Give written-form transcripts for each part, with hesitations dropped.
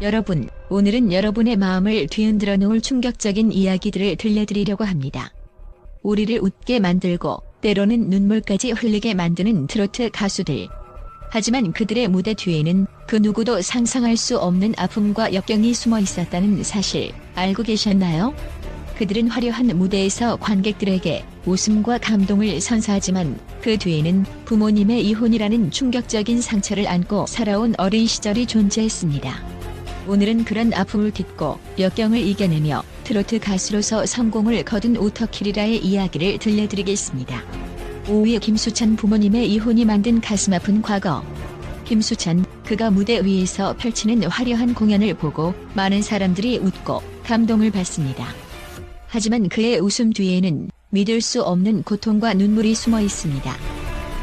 여러분, 오늘은 여러분의 마음을 뒤흔들어 놓을 충격적인 이야기들을 들려드리려고 합니다. 우리를 웃게 만들고 때로는 눈물까지 흘리게 만드는 트로트 가수들. 하지만 그들의 무대 뒤에는 그 누구도 상상할 수 없는 아픔과 역경이 숨어 있었다는 사실 알고 계셨나요? 그들은 화려한 무대에서 관객들에게 웃음과 감동을 선사하지만 그 뒤에는 부모님의 이혼이라는 충격적인 상처를 안고 살아온 어린 시절이 존재했습니다. 오늘은 그런 아픔을 딛고 역경을 이겨내며 트로트 가수로서 성공을 거둔 오터키리라의 이야기를 들려드리겠습니다. 5위 김수찬 부모님의 이혼이 만든 가슴 아픈 과거. 김수찬, 그가 무대 위에서 펼치는 화려한 공연을 보고 많은 사람들이 웃고 감동을 받습니다. 하지만 그의 웃음 뒤에는 믿을 수 없는 고통과 눈물이 숨어 있습니다.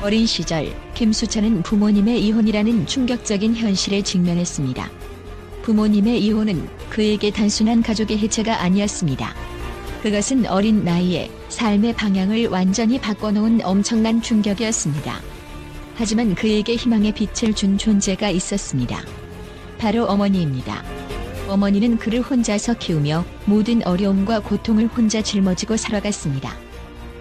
어린 시절, 김수찬은 부모님의 이혼이라는 충격적인 현실에 직면했습니다. 부모님의 이혼은 그에게 단순한 가족의 해체가 아니었습니다. 그것은 어린 나이에 삶의 방향을 완전히 바꿔놓은 엄청난 충격이었습니다. 하지만 그에게 희망의 빛을 준 존재가 있었습니다. 바로 어머니입니다. 어머니는 그를 혼자서 키우며 모든 어려움과 고통을 혼자 짊어지고 살아갔습니다.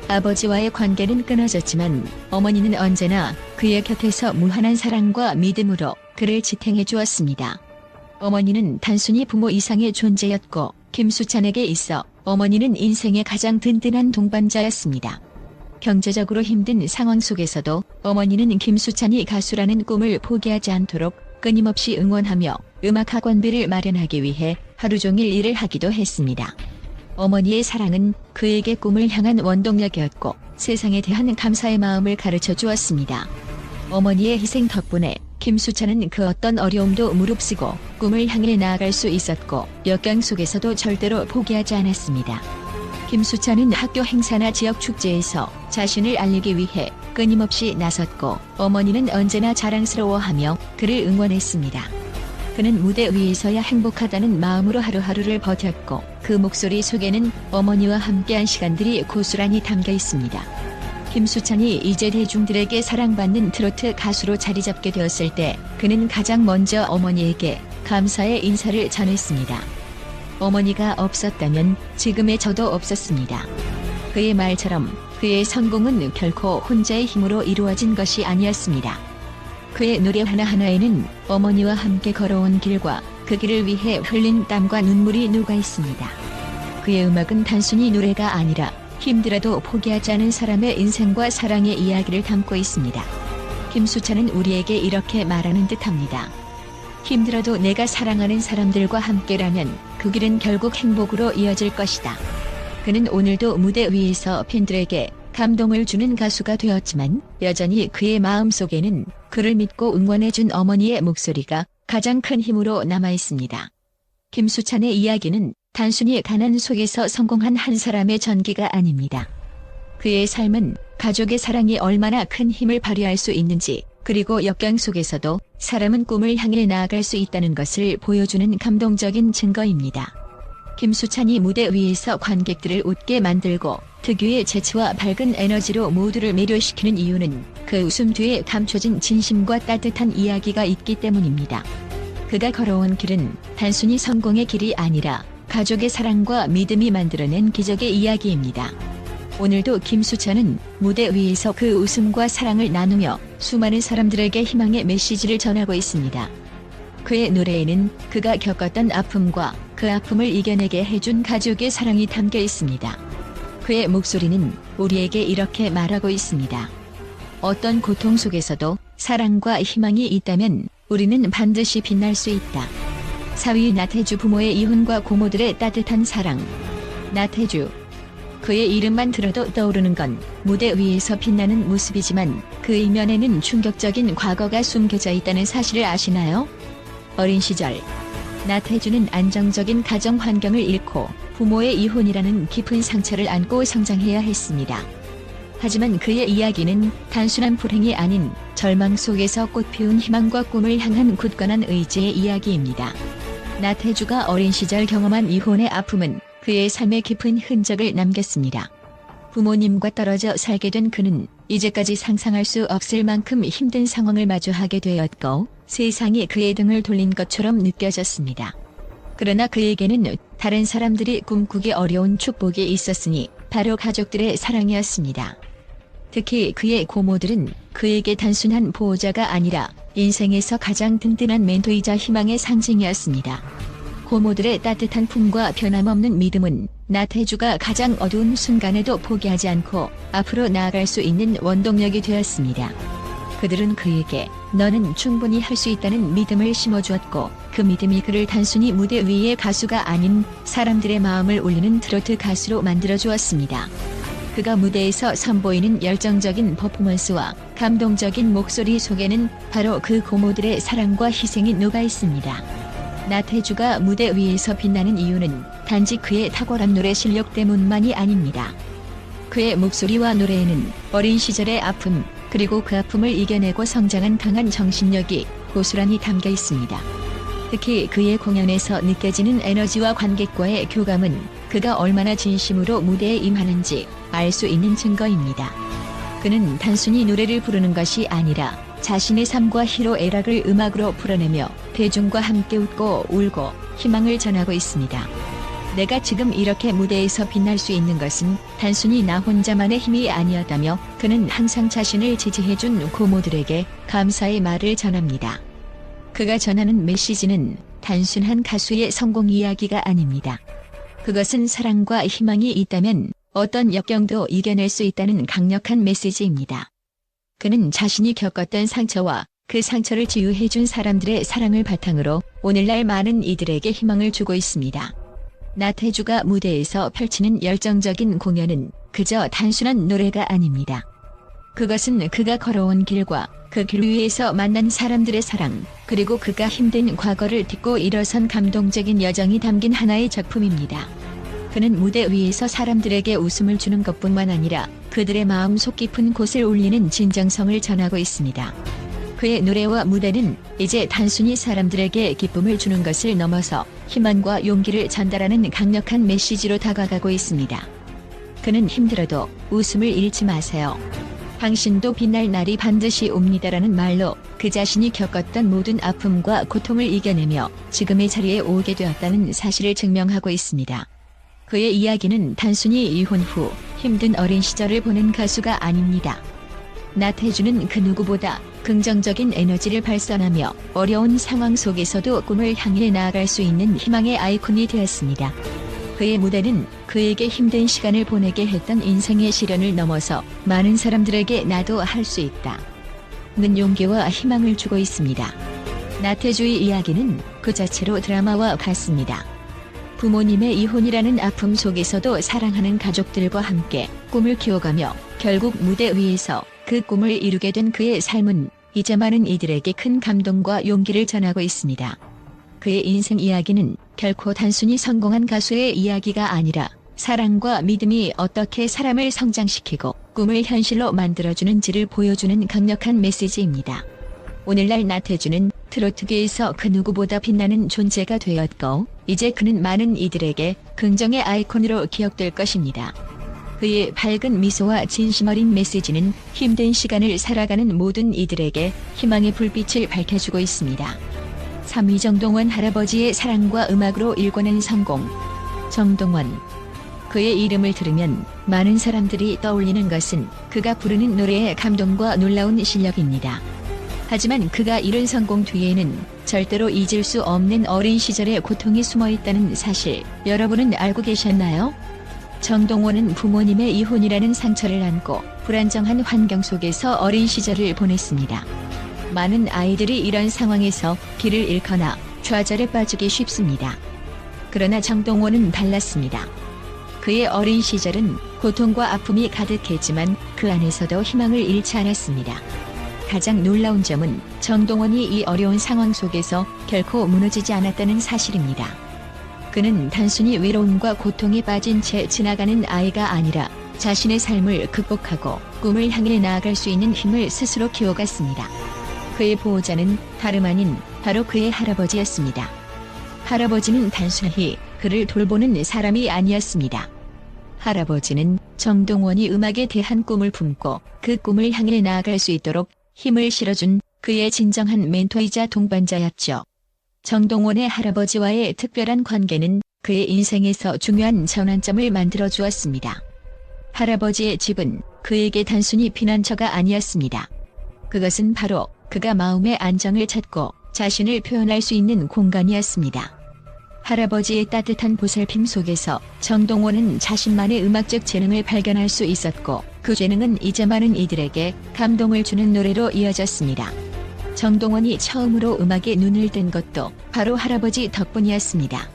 아버지와의 관계는 끊어졌지만 어머니는 언제나 그의 곁에서 무한한 사랑과 믿음으로 그를 지탱해 주었습니다. 어머니는 단순히 부모 이상의 존재였고 김수찬에게 있어 어머니는 인생의 가장 든든한 동반자였습니다. 경제적으로 힘든 상황 속에서도 어머니는 김수찬이 가수라는 꿈을 포기하지 않도록 끊임없이 응원하며 음악 학원비를 마련하기 위해 하루 종일 일을 하기도 했습니다. 어머니의 사랑은 그에게 꿈을 향한 원동력이었고 세상에 대한 감사의 마음을 가르쳐 주었습니다. 어머니의 희생 덕분에 김수찬은 그 어떤 어려움도 무릅쓰고 꿈을 향해 나아갈 수 있었고 역경 속에서도 절대로 포기하지 않았습니다. 김수찬은 학교 행사나 지역 축제에서 자신을 알리기 위해 끊임없이 나섰고 어머니는 언제나 자랑스러워하며 그를 응원했습니다. 그는 무대 위에서야 행복하다는 마음으로 하루하루를 버텼고 그 목소리 속에는 어머니와 함께한 시간들이 고스란히 담겨 있습니다. 김수찬이 이제 대중들에게 사랑받는 트로트 가수로 자리잡게 되었을 때 그는 가장 먼저 어머니에게 감사의 인사를 전했습니다. 어머니가 없었다면 지금의 저도 없었습니다. 그의 말처럼 그의 성공은 결코 혼자의 힘으로 이루어진 것이 아니었습니다. 그의 노래 하나하나에는 어머니와 함께 걸어온 길과 그 길을 위해 흘린 땀과 눈물이 녹아 있습니다. 그의 음악은 단순히 노래가 아니라 힘들어도 포기하지 않은 사람의 인생과 사랑의 이야기를 담고 있습니다. 김수찬은 우리에게 이렇게 말하는 듯합니다. 힘들어도 내가 사랑하는 사람들과 함께라면 그 길은 결국 행복으로 이어질 것이다. 그는 오늘도 무대 위에서 팬들에게 감동을 주는 가수가 되었지만 여전히 그의 마음속에는 그를 믿고 응원해준 어머니의 목소리가 가장 큰 힘으로 남아 있습니다. 김수찬의 이야기는 단순히 가난 속에서 성공한 한 사람의 전기가 아닙니다. 그의 삶은 가족의 사랑이 얼마나 큰 힘을 발휘할 수 있는지, 그리고 역경 속에서도 사람은 꿈을 향해 나아갈 수 있다는 것을 보여주는 감동적인 증거입니다. 김수찬이 무대 위에서 관객들을 웃게 만들고 특유의 재치와 밝은 에너지로 모두를 매료시키는 이유는 그 웃음 뒤에 감춰진 진심과 따뜻한 이야기가 있기 때문입니다. 그가 걸어온 길은 단순히 성공의 길이 아니라 가족의 사랑과 믿음이 만들어낸 기적의 이야기입니다. 오늘도 김수찬은 무대 위에서 그 웃음과 사랑을 나누며 수많은 사람들에게 희망의 메시지를 전하고 있습니다. 그의 노래에는 그가 겪었던 아픔과 그 아픔을 이겨내게 해준 가족의 사랑이 담겨 있습니다. 그의 목소리는 우리에게 이렇게 말하고 있습니다. 어떤 고통 속에서도 사랑과 희망이 있다면 우리는 반드시 빛날 수 있다. 4위 나태주 부모의 이혼과 고모들의 따뜻한 사랑. 나태주. 그의 이름만 들어도 떠오르는 건 무대 위에서 빛나는 모습이지만 그 이면에는 충격적인 과거가 숨겨져 있다는 사실을 아시나요? 어린 시절, 나태주는 안정적인 가정 환경을 잃고 부모의 이혼이라는 깊은 상처를 안고 성장해야 했습니다. 하지만 그의 이야기는 단순한 불행이 아닌 절망 속에서 꽃피운 희망과 꿈을 향한 굳건한 의지의 이야기입니다. 나태주가 어린 시절 경험한 이혼의 아픔은 그의 삶에 깊은 흔적을 남겼습니다. 부모님과 떨어져 살게 된 그는 이제까지 상상할 수 없을 만큼 힘든 상황을 마주하게 되었고 세상이 그의 등을 돌린 것처럼 느껴졌습니다. 그러나 그에게는 다른 사람들이 꿈꾸기 어려운 축복이 있었으니 바로 가족들의 사랑이었습니다. 특히 그의 고모들은 그에게 단순한 보호자가 아니라 인생에서 가장 든든한 멘토이자 희망의 상징이었습니다. 고모들의 따뜻한 품과 변함없는 믿음은 나태주가 가장 어두운 순간에도 포기하지 않고 앞으로 나아갈 수 있는 원동력이 되었습니다. 그들은 그에게 너는 충분히 할 수 있다는 믿음을 심어주었고 그 믿음이 그를 단순히 무대 위의 가수가 아닌 사람들의 마음을 울리는 트로트 가수로 만들어주었습니다. 그가 무대에서 선보이는 열정적인 퍼포먼스와 감동적인 목소리 속에는 바로 그 고모들의 사랑과 희생이 녹아 있습니다. 나태주가 무대 위에서 빛나는 이유는 단지 그의 탁월한 노래 실력 때문만이 아닙니다. 그의 목소리와 노래에는 어린 시절의 아픔, 그리고 그 아픔을 이겨내고 성장한 강한 정신력이 고스란히 담겨 있습니다. 특히 그의 공연에서 느껴지는 에너지와 관객과의 교감은 그가 얼마나 진심으로 무대에 임하는지 알 수 있는 증거입니다. 그는 단순히 노래를 부르는 것이 아니라 자신의 삶과 희로애락을 음악으로 풀어내며 대중과 함께 웃고 울고 희망을 전하고 있습니다. 내가 지금 이렇게 무대에서 빛날 수 있는 것은 단순히 나 혼자만의 힘이 아니었다며 그는 항상 자신을 지지해준 고모들에게 감사의 말을 전합니다. 그가 전하는 메시지는 단순한 가수의 성공 이야기가 아닙니다. 그것은 사랑과 희망이 있다면 어떤 역경도 이겨낼 수 있다는 강력한 메시지입니다. 그는 자신이 겪었던 상처와 그 상처를 치유해준 사람들의 사랑을 바탕으로 오늘날 많은 이들에게 희망을 주고 있습니다. 나태주가 무대에서 펼치는 열정적인 공연은 그저 단순한 노래가 아닙니다. 그것은 그가 걸어온 길과 그 길 위에서 만난 사람들의 사랑, 그리고 그가 힘든 과거를 딛고 일어선 감동적인 여정이 담긴 하나의 작품입니다. 그는 무대 위에서 사람들에게 웃음을 주는 것뿐만 아니라 그들의 마음 속 깊은 곳을 울리는 진정성을 전하고 있습니다. 그의 노래와 무대는 이제 단순히 사람들에게 기쁨을 주는 것을 넘어서 희망과 용기를 전달하는 강력한 메시지로 다가가고 있습니다. 그는 힘들어도 웃음을 잃지 마세요. 당신도 빛날 날이 반드시 옵니다라는 말로 그 자신이 겪었던 모든 아픔과 고통을 이겨내며 지금의 자리에 오게 되었다는 사실을 증명하고 있습니다. 그의 이야기는 단순히 이혼 후 힘든 어린 시절을 보낸 가수가 아닙니다. 나태주는 그 누구보다 긍정적인 에너지를 발산하며 어려운 상황 속에서도 꿈을 향해 나아갈 수 있는 희망의 아이콘이 되었습니다. 그의 무대는 그에게 힘든 시간을 보내게 했던 인생의 시련을 넘어서 많은 사람들에게 나도 할 수 있다 는 용기와 희망을 주고 있습니다. 나태주의 이야기는 그 자체로 드라마와 같습니다. 부모님의 이혼이라는 아픔 속에서도 사랑하는 가족들과 함께 꿈을 키워가며 결국 무대 위에서 그 꿈을 이루게 된 그의 삶은 이제 많은 이들에게 큰 감동과 용기를 전하고 있습니다. 그의 인생 이야기는 결코 단순히 성공한 가수의 이야기가 아니라 사랑과 믿음이 어떻게 사람을 성장시키고 꿈을 현실로 만들어주는지를 보여주는 강력한 메시지입니다. 오늘날 나태주는 트로트계에서 그 누구보다 빛나는 존재가 되었고 이제 그는 많은 이들에게 긍정의 아이콘으로 기억될 것입니다. 그의 밝은 미소와 진심 어린 메시지는 힘든 시간을 살아가는 모든 이들에게 희망의 불빛을 밝혀주고 있습니다. 3위 정동원 할아버지의 사랑과 음악으로 일궈낸 성공. 정동원. 그의 이름을 들으면 많은 사람들이 떠올리는 것은 그가 부르는 노래의 감동과 놀라운 실력입니다. 하지만 그가 이룬 성공 뒤에는 절대로 잊을 수 없는 어린 시절의 고통이 숨어 있다는 사실, 여러분은 알고 계셨나요? 정동원은 부모님의 이혼이라는 상처를 안고 불안정한 환경 속에서 어린 시절을 보냈습니다. 많은 아이들이 이런 상황에서 길을 잃거나 좌절에 빠지기 쉽습니다. 그러나 정동원은 달랐습니다. 그의 어린 시절은 고통과 아픔이 가득했지만 그 안에서도 희망을 잃지 않았습니다. 가장 놀라운 점은 정동원이 이 어려운 상황 속에서 결코 무너지지 않았다는 사실입니다. 그는 단순히 외로움과 고통에 빠진 채 지나가는 아이가 아니라 자신의 삶을 극복하고 꿈을 향해 나아갈 수 있는 힘을 스스로 키워갔습니다. 그의 보호자는 다름 아닌 바로 그의 할아버지였습니다. 할아버지는 단순히 그를 돌보는 사람이 아니었습니다. 할아버지는 정동원이 음악에 대한 꿈을 품고 그 꿈을 향해 나아갈 수 있도록 힘을 실어준 그의 진정한 멘토이자 동반자였죠. 정동원의 할아버지와의 특별한 관계는 그의 인생에서 중요한 전환점을 만들어 주었습니다. 할아버지의 집은 그에게 단순히 피난처가 아니었습니다. 그것은 바로 그가 마음의 안정을 찾고 자신을 표현할 수 있는 공간이었습니다. 할아버지의 따뜻한 보살핌 속에서 정동원은 자신만의 음악적 재능을 발견할 수 있었고 그 재능은 이제 많은 이들에게 감동을 주는 노래로 이어졌습니다. 정동원이 처음으로 음악에 눈을 뜬 것도 바로 할아버지 덕분이었습니다.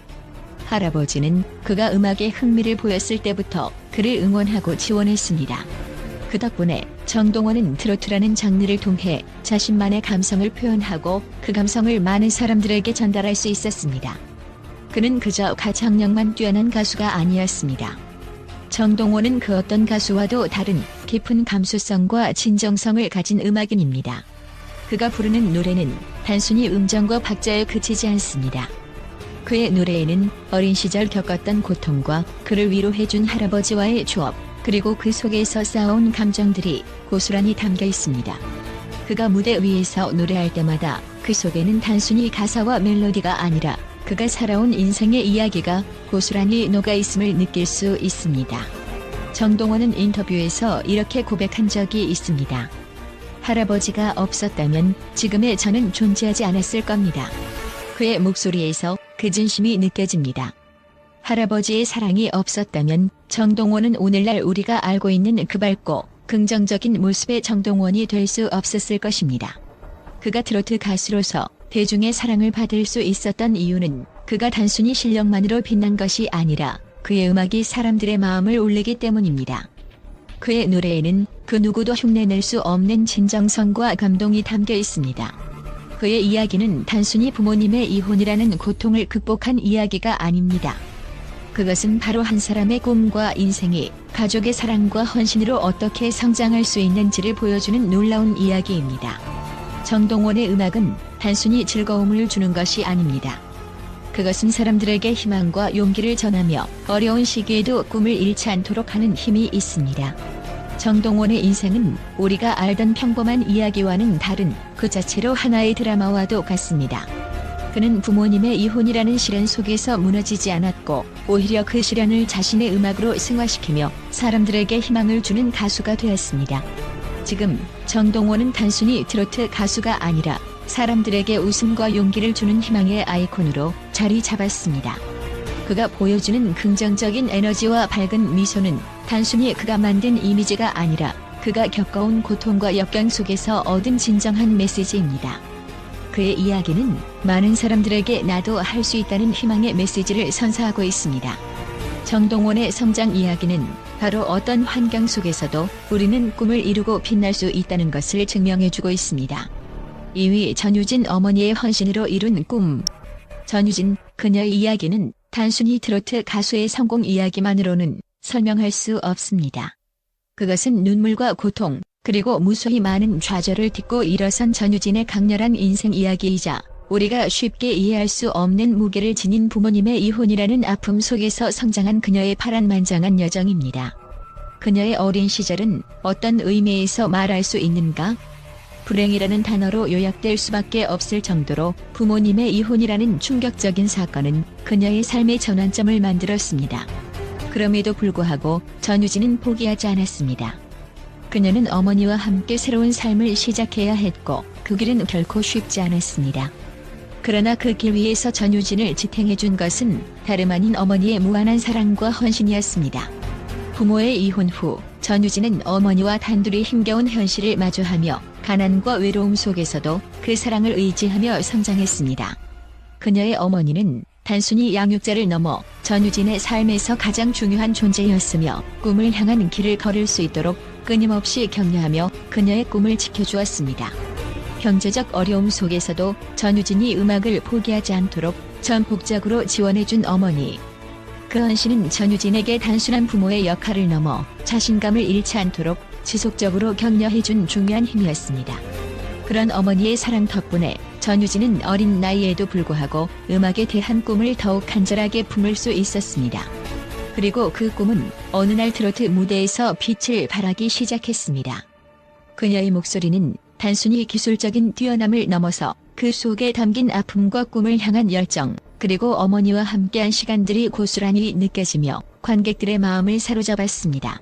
할아버지는 그가 음악에 흥미를 보였을 때부터 그를 응원하고 지원했습니다. 그 덕분에 정동원은 트로트라는 장르를 통해 자신만의 감성을 표현하고 그 감성을 많은 사람들에게 전달할 수 있었습니다. 그는 그저 가창력만 뛰어난 가수가 아니었습니다. 정동원은 그 어떤 가수와도 다른 깊은 감수성과 진정성을 가진 음악인입니다. 그가 부르는 노래는 단순히 음정과 박자에 그치지 않습니다. 그의 노래에는 어린 시절 겪었던 고통과 그를 위로해준 할아버지와의 추억, 그리고 그 속에서 쌓아온 감정들이 고스란히 담겨 있습니다. 그가 무대 위에서 노래할 때마다 그 속에는 단순히 가사와 멜로디가 아니라 그가 살아온 인생의 이야기가 고스란히 녹아있음을 느낄 수 있습니다. 정동원은 인터뷰에서 이렇게 고백한 적이 있습니다. 할아버지가 없었다면 지금의 저는 존재하지 않았을 겁니다. 그의 목소리에서 그 진심이 느껴집니다. 할아버지의 사랑이 없었다면 정동원은 오늘날 우리가 알고 있는 그 밝고 긍정적인 모습의 정동원이 될 수 없었을 것입니다. 그가 트로트 가수로서 대중의 사랑을 받을 수 있었던 이유는 그가 단순히 실력만으로 빛난 것이 아니라 그의 음악이 사람들의 마음을 울리기 때문입니다. 그의 노래에는 그 누구도 흉내낼 수 없는 진정성과 감동이 담겨 있습니다. 그의 이야기는 단순히 부모님의 이혼이라는 고통을 극복한 이야기가 아닙니다. 그것은 바로 한 사람의 꿈과 인생이 가족의 사랑과 헌신으로 어떻게 성장할 수 있는지를 보여주는 놀라운 이야기입니다. 정동원의 음악은 단순히 즐거움을 주는 것이 아닙니다. 그것은 사람들에게 희망과 용기를 전하며 어려운 시기에도 꿈을 잃지 않도록 하는 힘이 있습니다. 정동원의 인생은 우리가 알던 평범한 이야기와는 다른 그 자체로 하나의 드라마와도 같습니다. 그는 부모님의 이혼이라는 시련 속에서 무너지지 않았고 오히려 그 시련을 자신의 음악으로 승화시키며 사람들에게 희망을 주는 가수가 되었습니다. 지금 정동원은 단순히 트로트 가수가 아니라 사람들에게 웃음과 용기를 주는 희망의 아이콘으로 자리 잡았습니다. 그가 보여주는 긍정적인 에너지와 밝은 미소는 단순히 그가 만든 이미지가 아니라 그가 겪어온 고통과 역경 속에서 얻은 진정한 메시지입니다. 그의 이야기는 많은 사람들에게 나도 할 수 있다는 희망의 메시지를 선사하고 있습니다. 정동원의 성장 이야기는 바로 어떤 환경 속에서도 우리는 꿈을 이루고 빛날 수 있다는 것을 증명해주고 있습니다. 2위 전유진 어머니의 헌신으로 이룬 꿈. 전유진, 그녀의 이야기는 단순히 트로트 가수의 성공 이야기만으로는 설명할 수 없습니다. 그것은 눈물과 고통, 그리고 무수히 많은 좌절을 딛고 일어선 전유진의 강렬한 인생 이야기이자 우리가 쉽게 이해할 수 없는 무게를 지닌 부모님의 이혼이라는 아픔 속에서 성장한 그녀의 파란만장한 여정입니다. 그녀의 어린 시절은 어떤 의미에서 말할 수 있는가? 불행이라는 단어로 요약될 수밖에 없을 정도로 부모님의 이혼이라는 충격적인 사건은 그녀의 삶의 전환점을 만들었습니다. 그럼에도 불구하고 전유진은 포기하지 않았습니다. 그녀는 어머니와 함께 새로운 삶을 시작해야 했고 그 길은 결코 쉽지 않았습니다. 그러나 그 길 위에서 전유진을 지탱해준 것은 다름 아닌 어머니의 무한한 사랑과 헌신이었습니다. 부모의 이혼 후 전유진은 어머니와 단둘이 힘겨운 현실을 마주하며 가난과 외로움 속에서도 그 사랑을 의지하며 성장했습니다. 그녀의 어머니는 단순히 양육자를 넘어 전유진의 삶에서 가장 중요한 존재였으며 꿈을 향한 길을 걸을 수 있도록 끊임없이 격려하며 그녀의 꿈을 지켜주었습니다. 경제적 어려움 속에서도 전유진이 음악을 포기하지 않도록 전폭적으로 지원해준 어머니. 그 헌신은 전유진에게 단순한 부모의 역할을 넘어 자신감을 잃지 않도록 지속적으로 격려해준 중요한 힘이었습니다. 그런 어머니의 사랑 덕분에 전유진은 어린 나이에도 불구하고 음악에 대한 꿈을 더욱 간절하게 품을 수 있었습니다. 그리고 그 꿈은 어느 날 트로트 무대에서 빛을 발하기 시작했습니다. 그녀의 목소리는 단순히 기술적인 뛰어남을 넘어서 그 속에 담긴 아픔과 꿈을 향한 열정, 그리고 어머니와 함께한 시간들이 고스란히 느껴지며 관객들의 마음을 사로잡았습니다.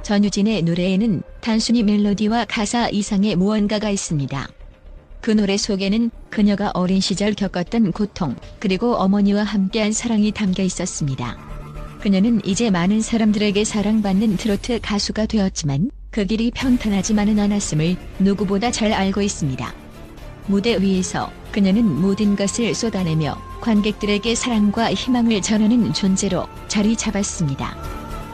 전유진의 노래에는 단순히 멜로디와 가사 이상의 무언가가 있습니다. 그 노래 속에는 그녀가 어린 시절 겪었던 고통, 그리고 어머니와 함께한 사랑이 담겨 있었습니다. 그녀는 이제 많은 사람들에게 사랑받는 트로트 가수가 되었지만 그 길이 평탄하지만은 않았음을 누구보다 잘 알고 있습니다. 무대 위에서 그녀는 모든 것을 쏟아내며 관객들에게 사랑과 희망을 전하는 존재로 자리 잡았습니다.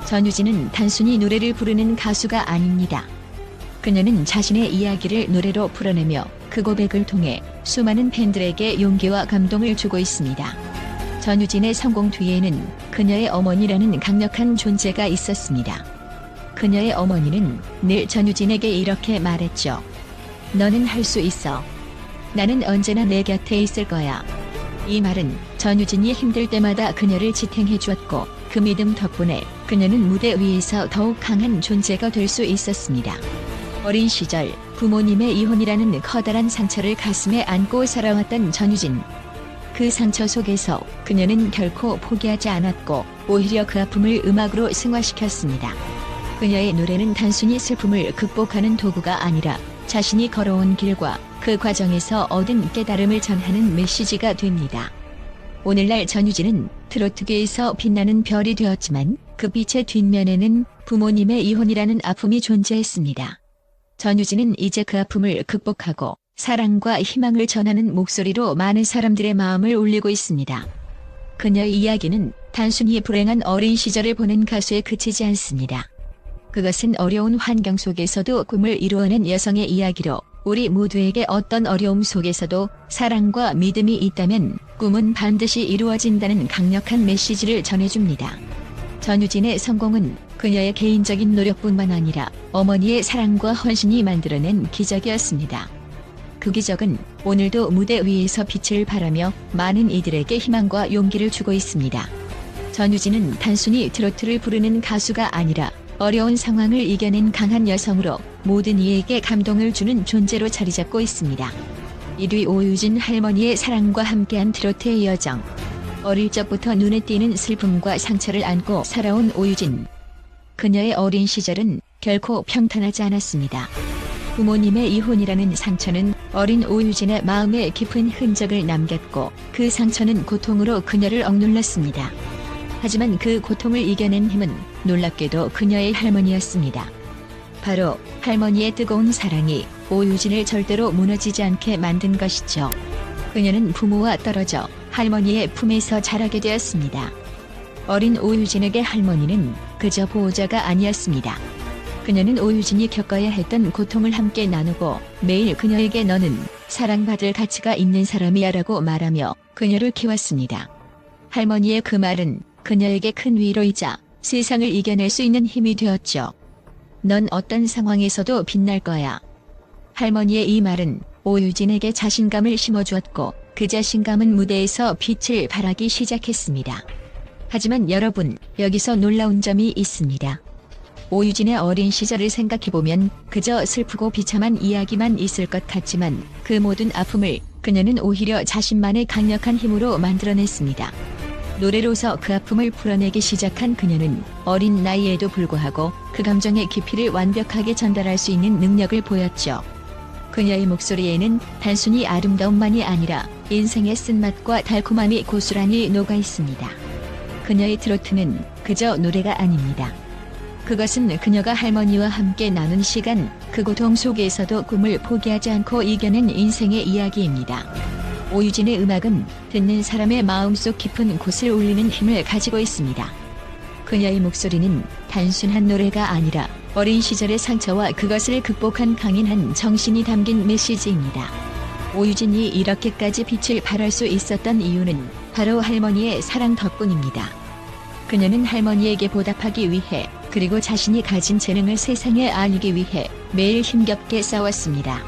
전유진은 단순히 노래를 부르는 가수가 아닙니다. 그녀는 자신의 이야기를 노래로 풀어내며 그 고백을 통해 수많은 팬들에게 용기와 감동을 주고 있습니다. 전유진의 성공 뒤에는 그녀의 어머니라는 강력한 존재가 있었습니다. 그녀의 어머니는 늘 전유진에게 이렇게 말했죠. 너는 할 수 있어. 나는 언제나 내 곁에 있을 거야. 이 말은 전유진이 힘들 때마다 그녀를 지탱해 주었고 그 믿음 덕분에 그녀는 무대 위에서 더욱 강한 존재가 될 수 있었습니다. 어린 시절 부모님의 이혼이라는 커다란 상처를 가슴에 안고 살아왔던 전유진. 그 상처 속에서 그녀는 결코 포기하지 않았고 오히려 그 아픔을 음악으로 승화시켰습니다. 그녀의 노래는 단순히 슬픔을 극복하는 도구가 아니라 자신이 걸어온 길과 그 과정에서 얻은 깨달음을 전하는 메시지가 됩니다. 오늘날 전유진은 트로트계에서 빛나는 별이 되었지만 그 빛의 뒷면에는 부모님의 이혼이라는 아픔이 존재했습니다. 전유진은 이제 그 아픔을 극복하고 사랑과 희망을 전하는 목소리로 많은 사람들의 마음을 울리고 있습니다. 그녀의 이야기는 단순히 불행한 어린 시절을 보낸 가수에 그치지 않습니다. 그것은 어려운 환경 속에서도 꿈을 이루어낸 여성의 이야기로 우리 모두에게 어떤 어려움 속에서도 사랑과 믿음이 있다면 꿈은 반드시 이루어진다는 강력한 메시지를 전해줍니다. 전유진의 성공은 그녀의 개인적인 노력뿐만 아니라 어머니의 사랑과 헌신이 만들어낸 기적이었습니다. 그 기적은 오늘도 무대 위에서 빛을 발하며 많은 이들에게 희망과 용기를 주고 있습니다. 전유진은 단순히 트로트를 부르는 가수가 아니라 어려운 상황을 이겨낸 강한 여성으로 모든 이에게 감동을 주는 존재로 자리잡고 있습니다. 1위 오유진 할머니의 사랑과 함께한 트로트의 여정. 어릴 적부터 눈에 띄는 슬픔과 상처를 안고 살아온 오유진. 그녀의 어린 시절은 결코 평탄하지 않았습니다. 부모님의 이혼이라는 상처는 어린 오유진의 마음에 깊은 흔적을 남겼고 그 상처는 고통으로 그녀를 억눌렀습니다. 하지만 그 고통을 이겨낸 힘은 놀랍게도 그녀의 할머니였습니다. 바로 할머니의 뜨거운 사랑이 오유진을 절대로 무너지지 않게 만든 것이죠. 그녀는 부모와 떨어져 할머니의 품에서 자라게 되었습니다. 어린 오유진에게 할머니는 그저 보호자가 아니었습니다. 그녀는 오유진이 겪어야 했던 고통을 함께 나누고 매일 그녀에게 너는 사랑받을 가치가 있는 사람이야 라고 말하며 그녀를 키웠습니다. 할머니의 그 말은 그녀에게 큰 위로이자 세상을 이겨낼 수 있는 힘이 되었죠. 넌 어떤 상황에서도 빛날 거야. 할머니의 이 말은 오유진에게 자신감을 심어주었고 그 자신감은 무대에서 빛을 발하기 시작했습니다. 하지만 여러분, 여기서 놀라운 점이 있습니다. 오유진의 어린 시절을 생각해보면 그저 슬프고 비참한 이야기만 있을 것 같지만 그 모든 아픔을 그녀는 오히려 자신만의 강력한 힘으로 만들어냈습니다. 노래로서 그 아픔을 풀어내기 시작한 그녀는 어린 나이에도 불구하고 그 감정의 깊이를 완벽하게 전달할 수 있는 능력을 보였죠. 그녀의 목소리에는 단순히 아름다움만이 아니라 인생의 쓴맛과 달콤함이 고스란히 녹아 있습니다. 그녀의 트로트는 그저 노래가 아닙니다. 그것은 그녀가 할머니와 함께 나눈 시간, 그 고통 속에서도 꿈을 포기하지 않고 이겨낸 인생의 이야기입니다. 오유진의 음악은 듣는 사람의 마음속 깊은 곳을 울리는 힘을 가지고 있습니다. 그녀의 목소리는 단순한 노래가 아니라 어린 시절의 상처와 그것을 극복한 강인한 정신이 담긴 메시지입니다. 오유진이 이렇게까지 빛을 발할 수 있었던 이유는 바로 할머니의 사랑 덕분입니다. 그녀는 할머니에게 보답하기 위해 그리고 자신이 가진 재능을 세상에 알리기 위해 매일 힘겹게 싸웠습니다.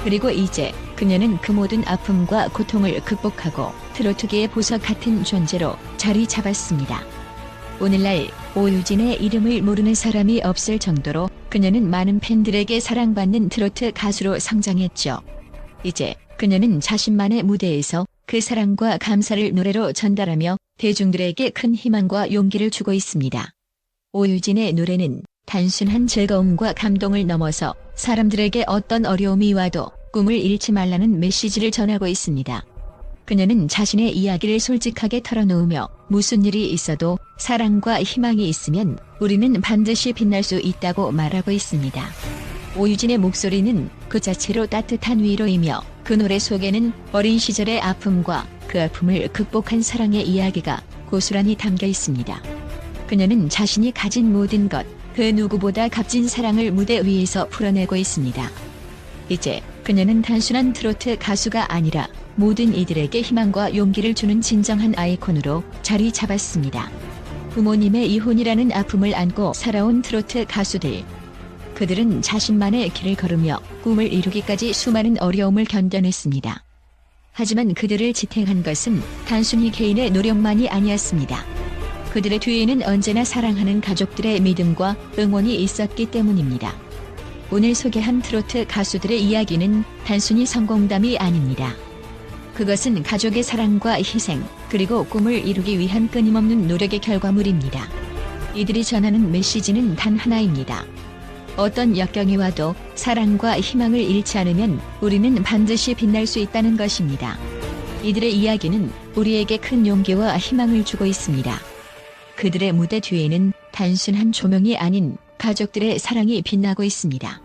그리고 이제 그녀는 그 모든 아픔과 고통을 극복하고 트로트계의 보석 같은 존재로 자리 잡았습니다. 오늘날 오유진의 이름을 모르는 사람이 없을 정도로 그녀는 많은 팬들에게 사랑받는 트로트 가수로 성장했죠. 이제 그녀는 자신만의 무대에서 그 사랑과 감사를 노래로 전달하며 대중들에게 큰 희망과 용기를 주고 있습니다. 오유진의 노래는 단순한 즐거움과 감동을 넘어서 사람들에게 어떤 어려움이 와도 꿈을 잃지 말라는 메시지를 전하고 있습니다. 그녀는 자신의 이야기를 솔직하게 털어놓으며 무슨 일이 있어도 사랑과 희망이 있으면 우리는 반드시 빛날 수 있다고 말하고 있습니다. 오유진의 목소리는 그 자체로 따뜻한 위로이며 그 노래 속에는 어린 시절의 아픔과 그 아픔을 극복한 사랑의 이야기가 고스란히 담겨 있습니다. 그녀는 자신이 가진 모든 것, 그 누구보다 값진 사랑을 무대 위에서 풀어내고 있습니다. 이제 그녀는 단순한 트로트 가수가 아니라 모든 이들에게 희망과 용기를 주는 진정한 아이콘으로 자리 잡았습니다. 부모님의 이혼이라는 아픔을 안고 살아온 트로트 가수들. 그들은 자신만의 길을 걸으며 꿈을 이루기까지 수많은 어려움을 견뎌냈습니다. 하지만 그들을 지탱한 것은 단순히 개인의 노력만이 아니었습니다. 그들의 뒤에는 언제나 사랑하는 가족들의 믿음과 응원이 있었기 때문입니다. 오늘 소개한 트로트 가수들의 이야기는 단순히 성공담이 아닙니다. 그것은 가족의 사랑과 희생, 그리고 꿈을 이루기 위한 끊임없는 노력의 결과물입니다. 이들이 전하는 메시지는 단 하나입니다. 어떤 역경이 와도 사랑과 희망을 잃지 않으면 우리는 반드시 빛날 수 있다는 것입니다. 이들의 이야기는 우리에게 큰 용기와 희망을 주고 있습니다. 그들의 무대 뒤에는 단순한 조명이 아닌 가족들의 사랑이 빛나고 있습니다.